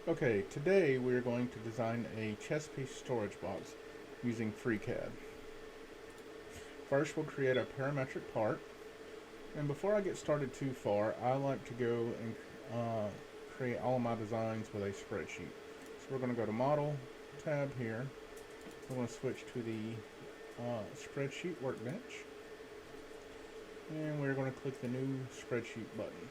Okay, today we are going to design a chest piece storage box using Freecad. First we'll create a parametric part, and before I get started too far, I like to go and create all of my designs with a spreadsheet. So we're going to go to Model tab here. We're going to switch to the spreadsheet workbench, and we're going to click the new spreadsheet button.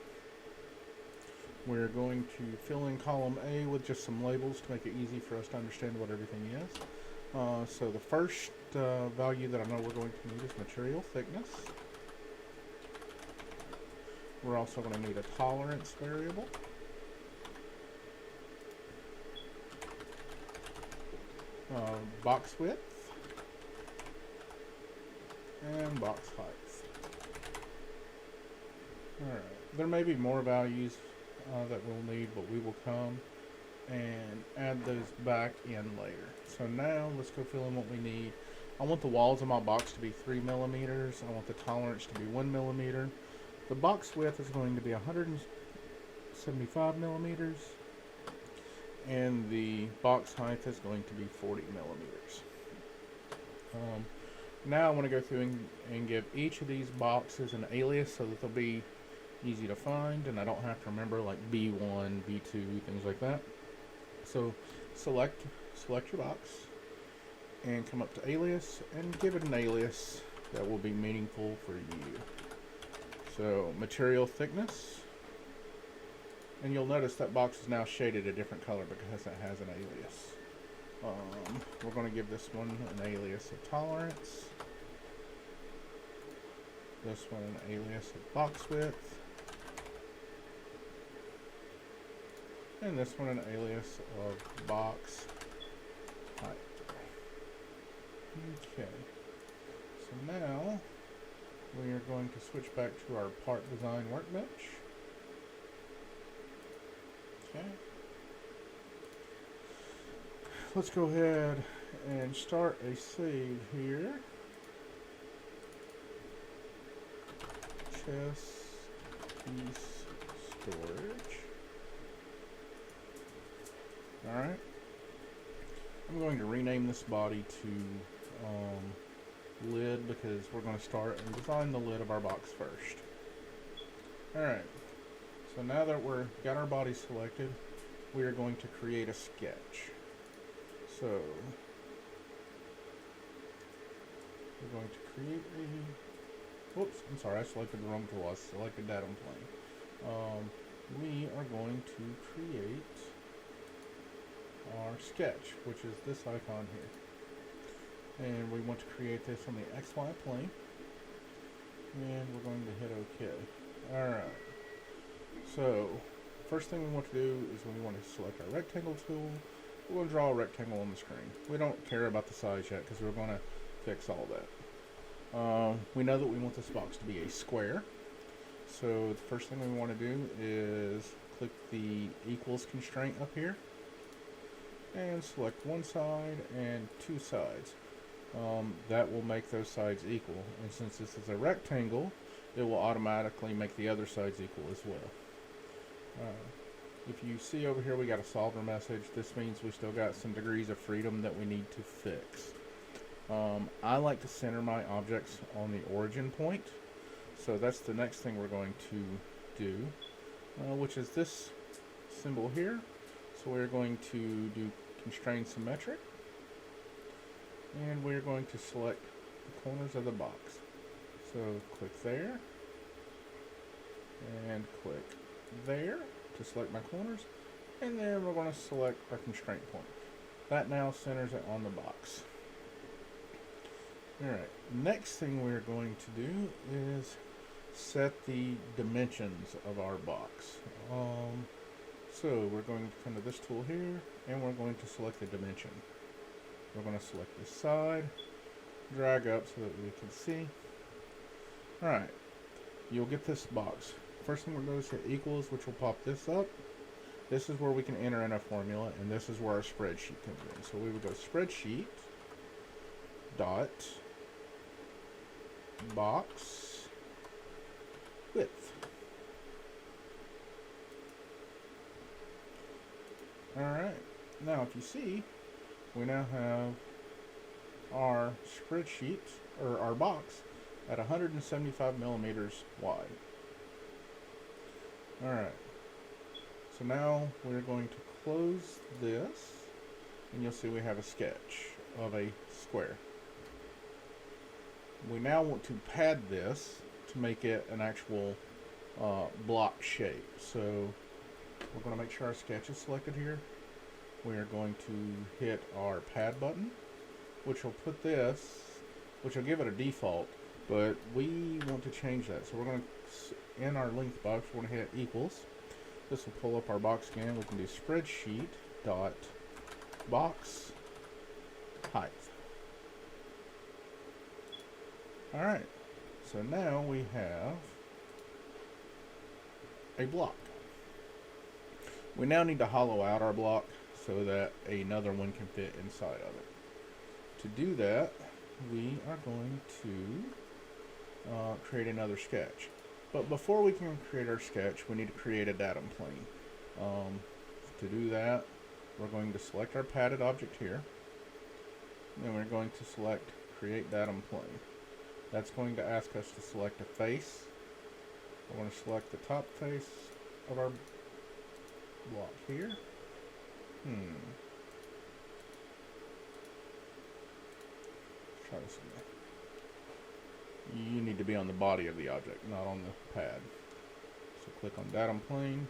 We're going to fill in column A with just some labels to make it easy for us to understand what everything is. So the first value that I know we're going to need is material thickness. We're also going to need a tolerance variable. Box width. And box height. Alright, there may be more values that we'll need, but we will come and add those back in later. So now let's go fill in what we need. I want the walls of my box to be 3 millimeters. I want the tolerance to be 1 millimeter. The box width is going to be 175 millimeters, and the box height is going to be 40 millimeters. Now I want to go through and give each of these boxes an alias so that they'll be easy to find and I don't have to remember like B1, B2, things like that. So select your box and come up to alias and give it an alias that will be meaningful for you. So material thickness, and you'll notice that box is now shaded a different color because it has an alias. We're going to give this one an alias of tolerance, this one an alias of box width, and this one an alias of box height. Okay, so now we are going to switch back to our part design workbench. Okay, let's go ahead and start a save here. Chest piece storage. Alright, I'm going to rename this body to lid because we're going to start and design the lid of our box first. Alright, so now that we've got our body selected, we are going to create a sketch. So we're going to create a, whoops, I'm sorry, I selected the wrong tool. I selected datum plane. We are going to create our sketch, which is this icon here. And we want to create this on the XY plane. And we're going to hit OK. Alright. So, first thing we want to do is we want to select our rectangle tool. We're going to draw a rectangle on the screen. We don't care about the size yet because we're going to fix all that. We know that we want this box to be a square. So the first thing we want to do is click the equals constraint up here and select one side and two sides. That will make those sides equal, and since this is a rectangle, it will automatically make the other sides equal as well. If you see over here we got a solver message, this means we still got some degrees of freedom that we need to fix. I like to center my objects on the origin point, so that's the next thing we're going to do, which is this symbol here. So we're going to do constrain symmetric, and we're going to select the corners of the box. So click there, and click there to select my corners, and then we're going to select our constraint point. That now centers it on the box. Alright, next thing we're going to do is set the dimensions of our box. So we're going to come to this tool here, and we're going to select the dimension. We're going to select this side, drag up so that we can see. Alright, you'll get this box. First thing we're going to do is hit equals, which will pop this up. This is where we can enter in a formula, and this is where our spreadsheet comes in. So we would go spreadsheet dot box width. Alright, now if you see, we now have our spreadsheet, or our box, at 175 millimeters wide. Alright, so now we're going to close this, and you'll see we have a sketch of a square. We now want to pad this to make it an actual block shape. So we're going to make sure our sketch is selected here. We are going to hit our pad button, which will put this, which will give it a default, but we want to change that. So we're going to, in our length box, we're going to hit equals. This will pull up our box again. We can do spreadsheet dot box height. Alright, so now we have a block. We now need to hollow out our block so that another one can fit inside of it. To do that, we are going to create another sketch. But before we can create our sketch, we need to create a datum plane. To do that, we're going to select our padded object here. Then we're going to select create datum plane. That's going to ask us to select a face. We're going to select the top face of our block here. Let's try this again. You need to be on the body of the object, not on the pad. So click on datum plane.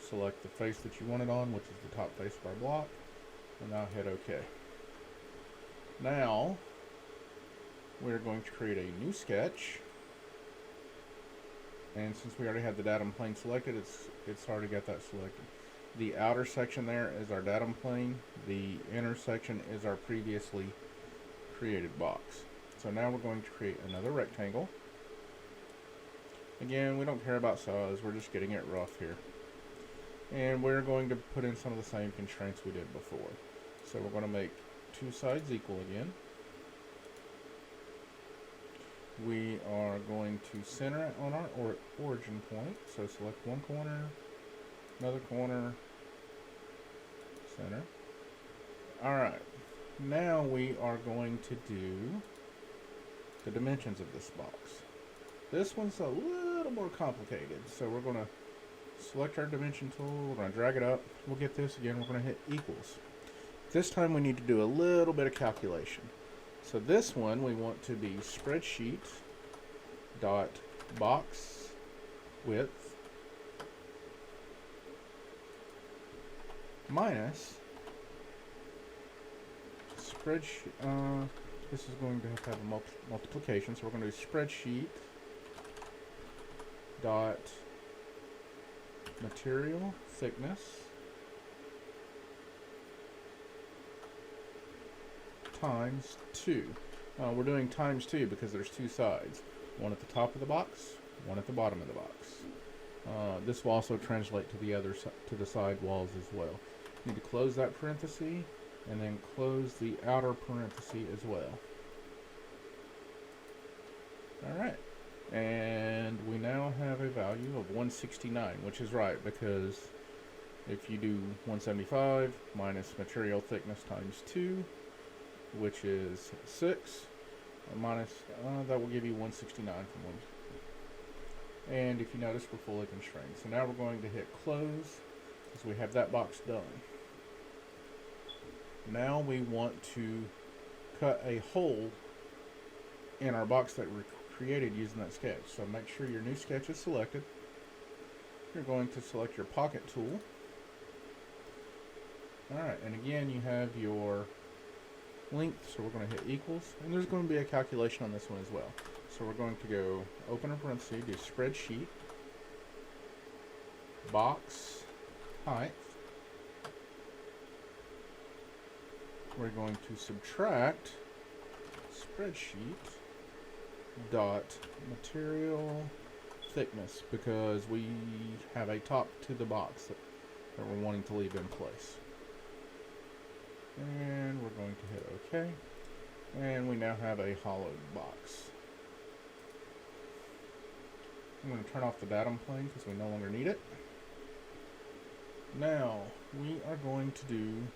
Select the face that you want it on, which is the top face of our block. And now hit OK. Now, we're going to create a new sketch, and since we already have the datum plane selected, it's already got that selected. The outer section there is our datum plane. The inner section is our previously created box. So now we're going to create another rectangle. Again, we don't care about size, we're just getting it rough here. And we're going to put in some of the same constraints we did before. So we're going to make two sides equal again. We are going to center it on our origin point. So select one corner, another corner, center. Alright, now we are going to do the dimensions of this box. This one's a little more complicated, so we're going to select our dimension tool, we're going to drag it up, we'll get this again, we're going to hit equals. This time we need to do a little bit of calculation. So this one we want to be spreadsheet dot box width minus spreadsheet. This is going to have a multiplication, so we're going to do spreadsheet dot material thickness times 2. We're doing times 2 because there's two sides. One at the top of the box, one at the bottom of the box. This will also translate to to the side walls as well. You need to close that parenthesis and then close the outer parenthesis as well. Alright, and we now have a value of 169, which is right because if you do 175 minus material thickness times 2, which is 6, minus, that will give you 169 from 1. And if you notice, we're fully constrained. So now we're going to hit close because we have that box done. Now we want to cut a hole in our box that we created using that sketch. So make sure your new sketch is selected. You're going to select your pocket tool. Alright, and again you have your length, so we're going to hit equals, and there's going to be a calculation on this one as well. So we're going to go open a parenthesis, do spreadsheet box height. We're going to subtract spreadsheet dot material thickness because we have a top to the box that we're wanting to leave in place. And we're going to hit OK. And we now have a hollowed box. I'm going to turn off the datum plane because we no longer need it. Now, we are going to do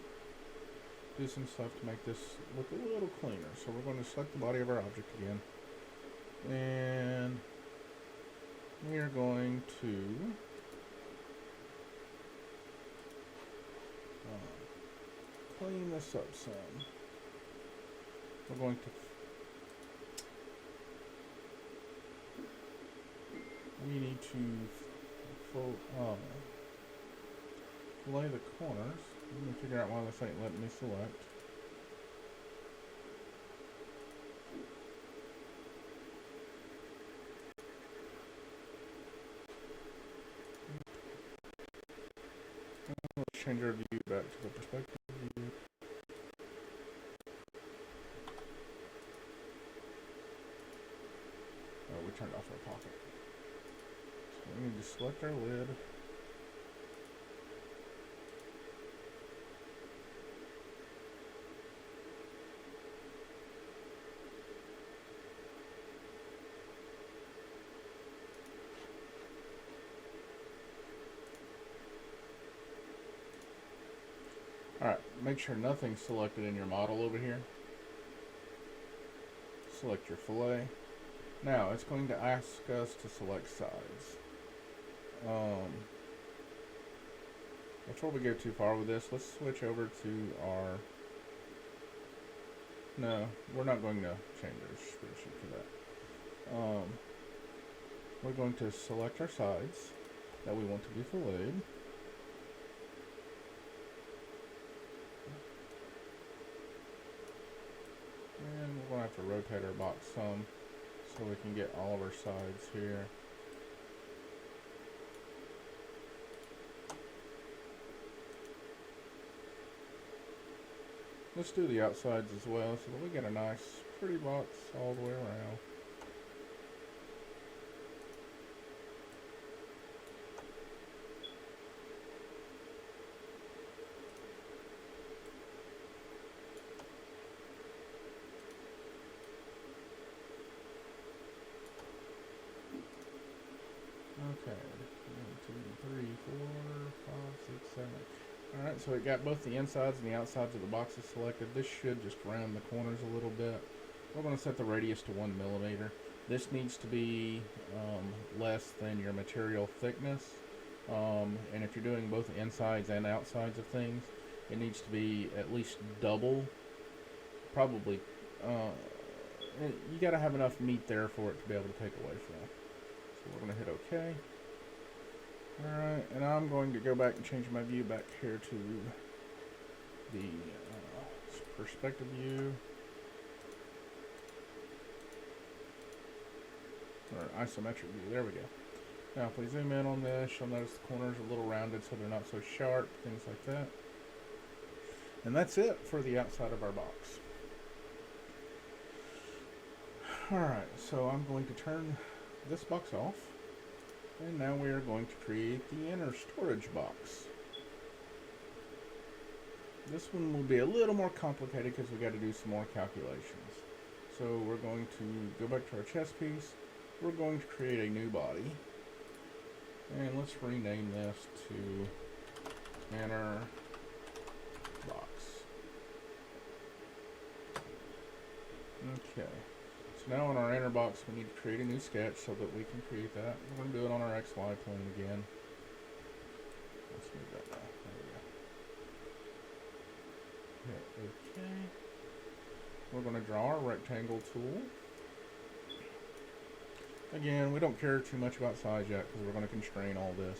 some stuff to make this look a little cleaner. So we're going to select the body of our object again. And we are going to clean this up some. We're going to we need to fillet the corners. Let me figure out why this ain't letting me select. Let's change our view back to the perspective view. Oh, we turned off our pocket. So we need to select our lid. Alright, make sure nothing's selected in your model over here. Select your fillet. Now, it's going to ask us to select sides. Before we go too far with this, let's switch over to our... No, we're not going to change our spreadsheet for that. We're going to select our sides that we want to be filleted. And we're going to have to rotate our box some so we can get all of our sides here. Let's do the outsides as well so that we get a nice pretty box all the way around. Okay, 1, 2, 3, 4, 5, 6, 7. Alright, so it got both the insides and the outsides of the boxes selected. This should just round the corners a little bit. We're going to set the radius to 1 millimeter. This needs to be less than your material thickness. And if you're doing both the insides and outsides of things, it needs to be at least double. Probably, you got to have enough meat there for it to be able to take away from. So we're going to hit OK. Alright, and I'm going to go back and change my view back here to the perspective view. Or isometric view, there we go. Now if we zoom in on this, you'll notice the corners are a little rounded so they're not so sharp, things like that. And that's it for the outside of our box. Alright, so I'm going to turn this box off. And now we are going to create the inner storage box. This one will be a little more complicated because we got to do some more calculations. So we're going to go back to our chest piece. We're going to create a new body. And let's rename this to inner box. Okay. So now on our inner box we need to create a new sketch so that we can create that. We're going to do it on our XY plane again. Let's move that back. There we go. Hit OK. We're going to draw our rectangle tool. Again, we don't care too much about size yet because we're going to constrain all this.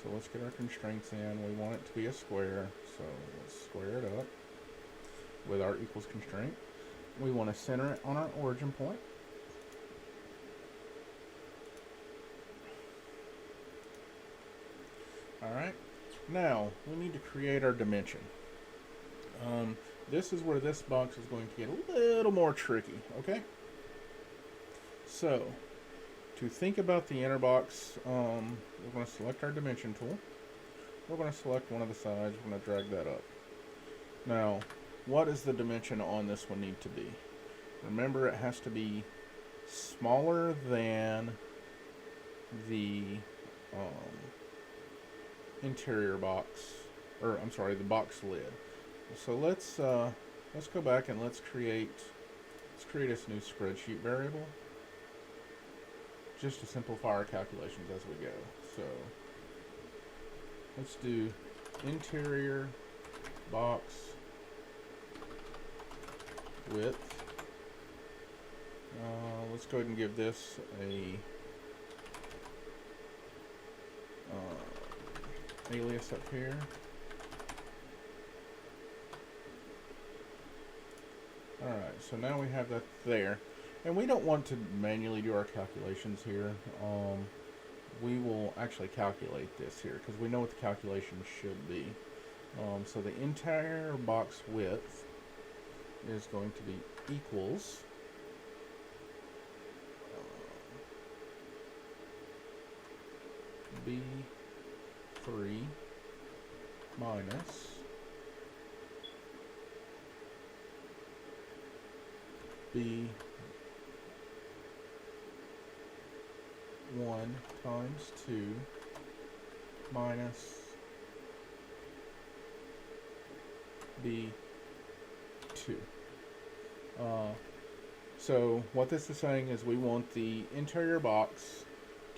So let's get our constraints in. We want it to be a square, so let's square it up with our equals constraint. We want to center it on our origin point. Alright, now we need to create our dimension. This is where this box is going to get a little more tricky, okay? So, to think about the inner box, we're going to select our dimension tool. We're going to select one of the sides, we're going to drag that up. Now, what does the dimension on this one need to be? Remember, it has to be smaller than the interior box, or I'm sorry, the box lid. So let's go back and let's create this new spreadsheet variable just to simplify our calculations as we go. So let's do interior box width. Let's go ahead and give this a alias up here. Alright, so now we have that there. And we don't want to manually do our calculations here. We will actually calculate this here because we know what the calculation should be. So the entire box width is going to be equals B3 minus B1 times 2 minus B2. So what this is saying is we want the interior box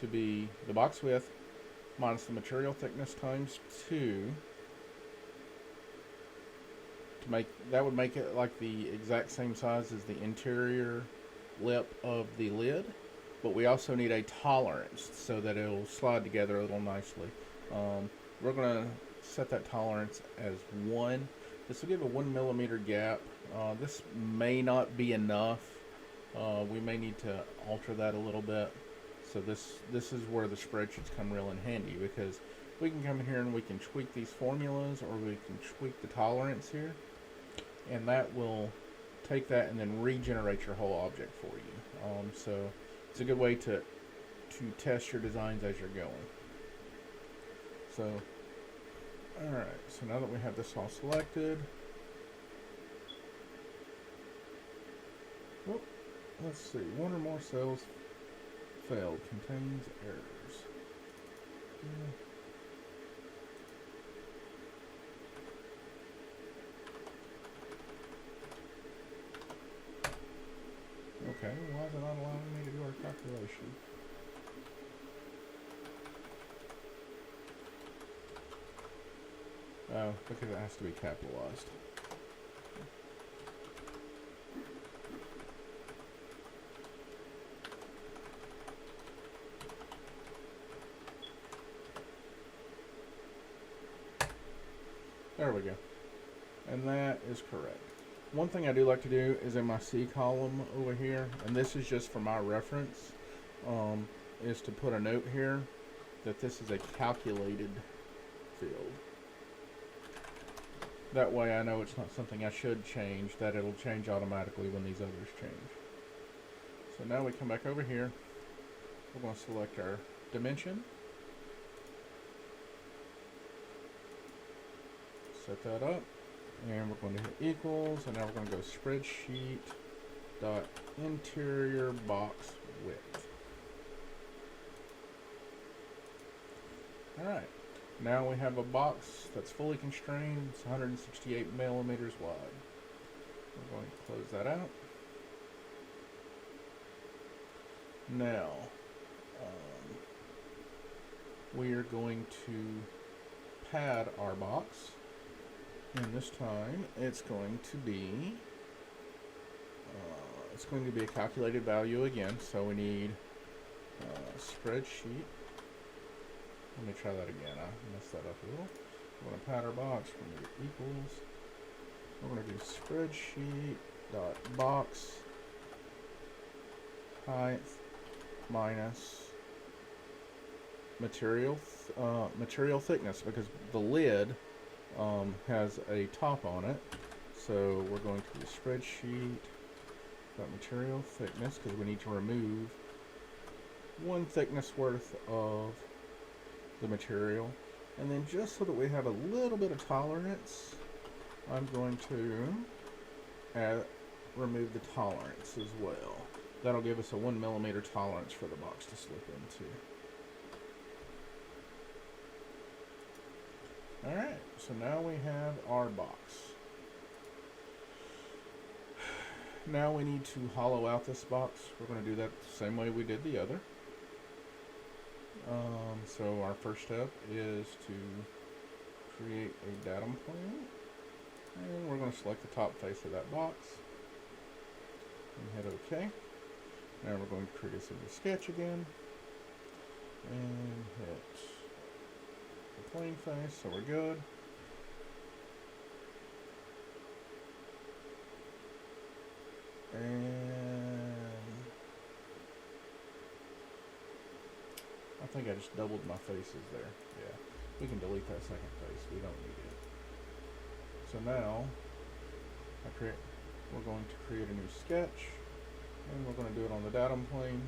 to be the box width minus the material thickness times 2 to make that would make it like the exact same size as the interior lip of the lid, but we also need a tolerance so that it'll slide together a little nicely. We're going to set that tolerance as 1. This will give a 1 millimeter gap. This may not be enough. We may need to alter that a little bit. So this is where the spreadsheets come real in handy, because we can come in here and we can tweak these formulas, or we can tweak the tolerance here, and that will take that and then regenerate your whole object for you. So it's a good way to test your designs as you're going. So alright, so now that we have this all selected, well, let's see, one or more cells failed, contains errors. Okay, why is it not allowing me to do our calculation? Oh, because it has to be capitalized. There we go. And that is correct. One thing I do like to do is in my C column over here, and this is just for my reference, is to put a note here that this is a calculated field. That way I know it's not something I should change, that it'll change automatically when these others change. So now we come back over here. We're going to select our dimension. Set that up. And we're going to hit equals, and now we're going to go spreadsheet dot interior box width. Alright, now we have a box that's fully constrained. It's 168 millimeters wide. We're going to close that out. Now we are going to pad our box. And this time it's going to be a calculated value again. So we need spreadsheet. Let me try that again. I messed that up a little. We're going to pad our box. We're going to do equals. We're going to do spreadsheet dot box height minus material thickness, because the lid has a top on it. So we're going to do spreadsheet dot material thickness, because we need to remove 1 thickness worth of the material. And then just so that we have a little bit of tolerance, I'm going to remove the tolerance as well. That'll give us a 1 millimeter tolerance for the box to slip into. Alright, so now we have our box. Now we need to hollow out this box. We're going to do that the same way we did the other. So our first step is to create a datum plane. And we're going to select the top face of that box. And hit OK. Now we're going to create a new sketch again. And hit the plane face, so we're good. And I think I just doubled my faces there. Yeah, we can delete that second face. We don't need it. So now we're going to create a new sketch, and we're going to do it on the datum plane.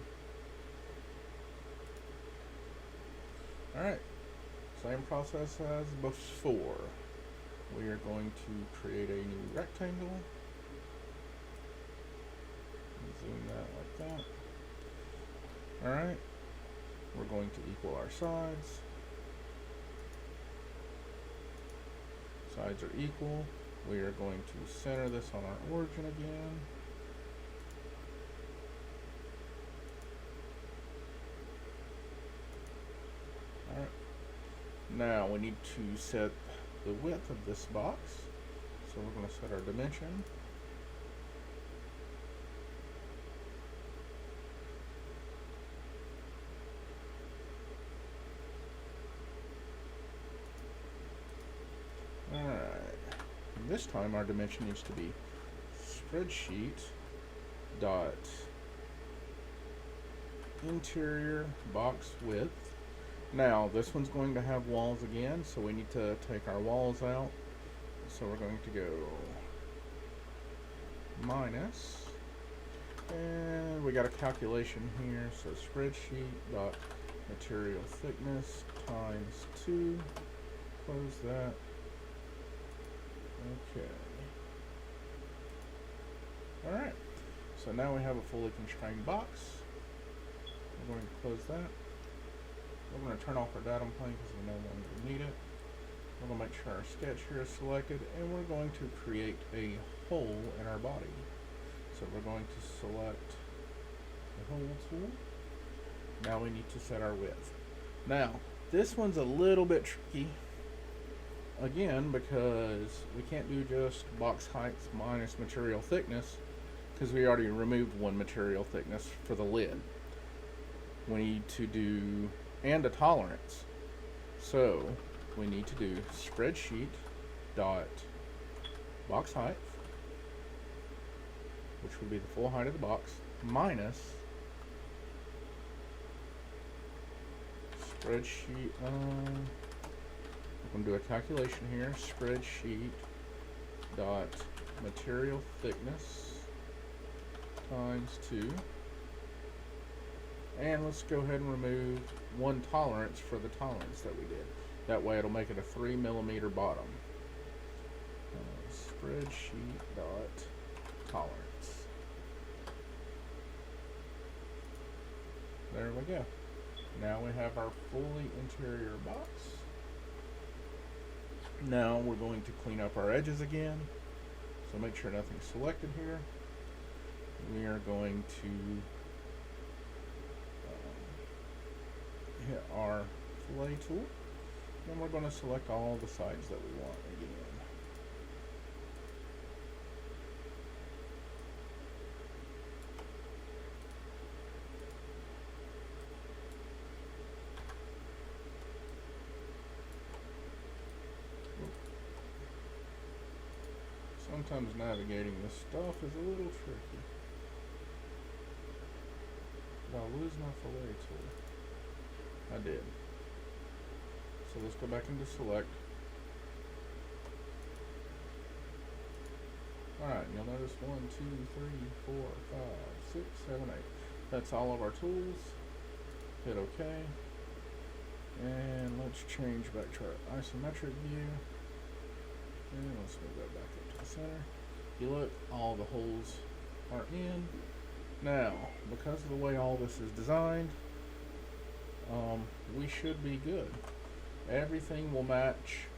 Alright, same process as before. We are going to create a new rectangle. Zoom that like that. Alright, we're going to equal our sides. Sides are equal. We are going to center this on our origin again. Alright. Now we need to set the width of this box. So we're going to set our dimension. This time our dimension needs to be spreadsheet dot interior box width. Now this one's going to have walls again, so we need to take our walls out. So we're going to go minus, and we got a calculation here. So spreadsheet dot material thickness times 2. Close that. Okay. Alright. So now we have a fully constrained box. We're going to close that. We're going to turn off our datum plane because we no longer need it. We're going to make sure our sketch here is selected, and we're going to create a hole in our body. So we're going to select the hole tool. Now we need to set our width. Now, this one's a little bit tricky. Again, because we can't do just box height minus material thickness, because we already removed one material thickness for the lid. We need to do, and a tolerance. So we need to do spreadsheet dot box height, which would be the full height of the box, minus spreadsheet. I'm going to do a calculation here. Spreadsheet dot material thickness times 2. And let's go ahead and remove one tolerance for the tolerance that we did. That way it'll make it a 3mm bottom. Spreadsheet dot tolerance. There we go. Now we have our fully interior box. Now we're going to clean up our edges again. So make sure nothing's selected here. We are going to hit our fillet tool. Then we're going to select all the sides that we want again. Sometimes navigating this stuff is a little tricky. Did I lose my fillet tool? I did. So let's go back into select. Alright, you'll notice 1, 2, 3, 4, 5, 6, 7, 8. That's all of our tools. Hit OK. And let's change back to our isometric view. And let's move that back up to the center. If you look, all the holes are in. Now, because of the way all this is designed, we should be good. Everything will match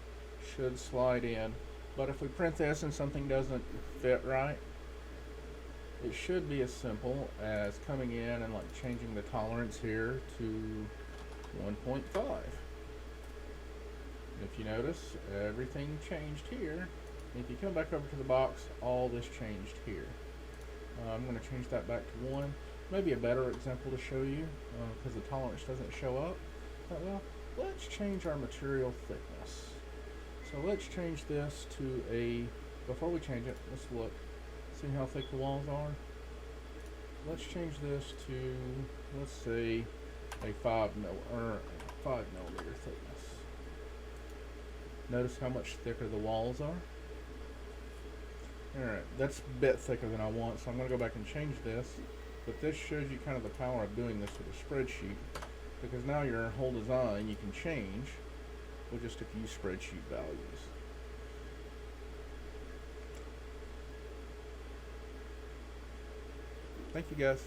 should slide in. But if we print this and something doesn't fit right, it should be as simple as coming in and like changing the tolerance here to 1.5. If you notice, everything changed here. If you come back over to the box, all this changed here. I'm going to change that back to 1. Maybe a better example to show you, because the tolerance doesn't show up that well. Let's change our material thickness. So let's change this to a, before we change it, let's look, see how thick the walls are. Let's change this to, let's say, a 5 millimeter thickness. Notice how much thicker the walls are. Alright, that's a bit thicker than I want, so I'm going to go back and change this. But this shows you kind of the power of doing this with a spreadsheet, because now your whole design you can change with just a few spreadsheet values. Thank you guys.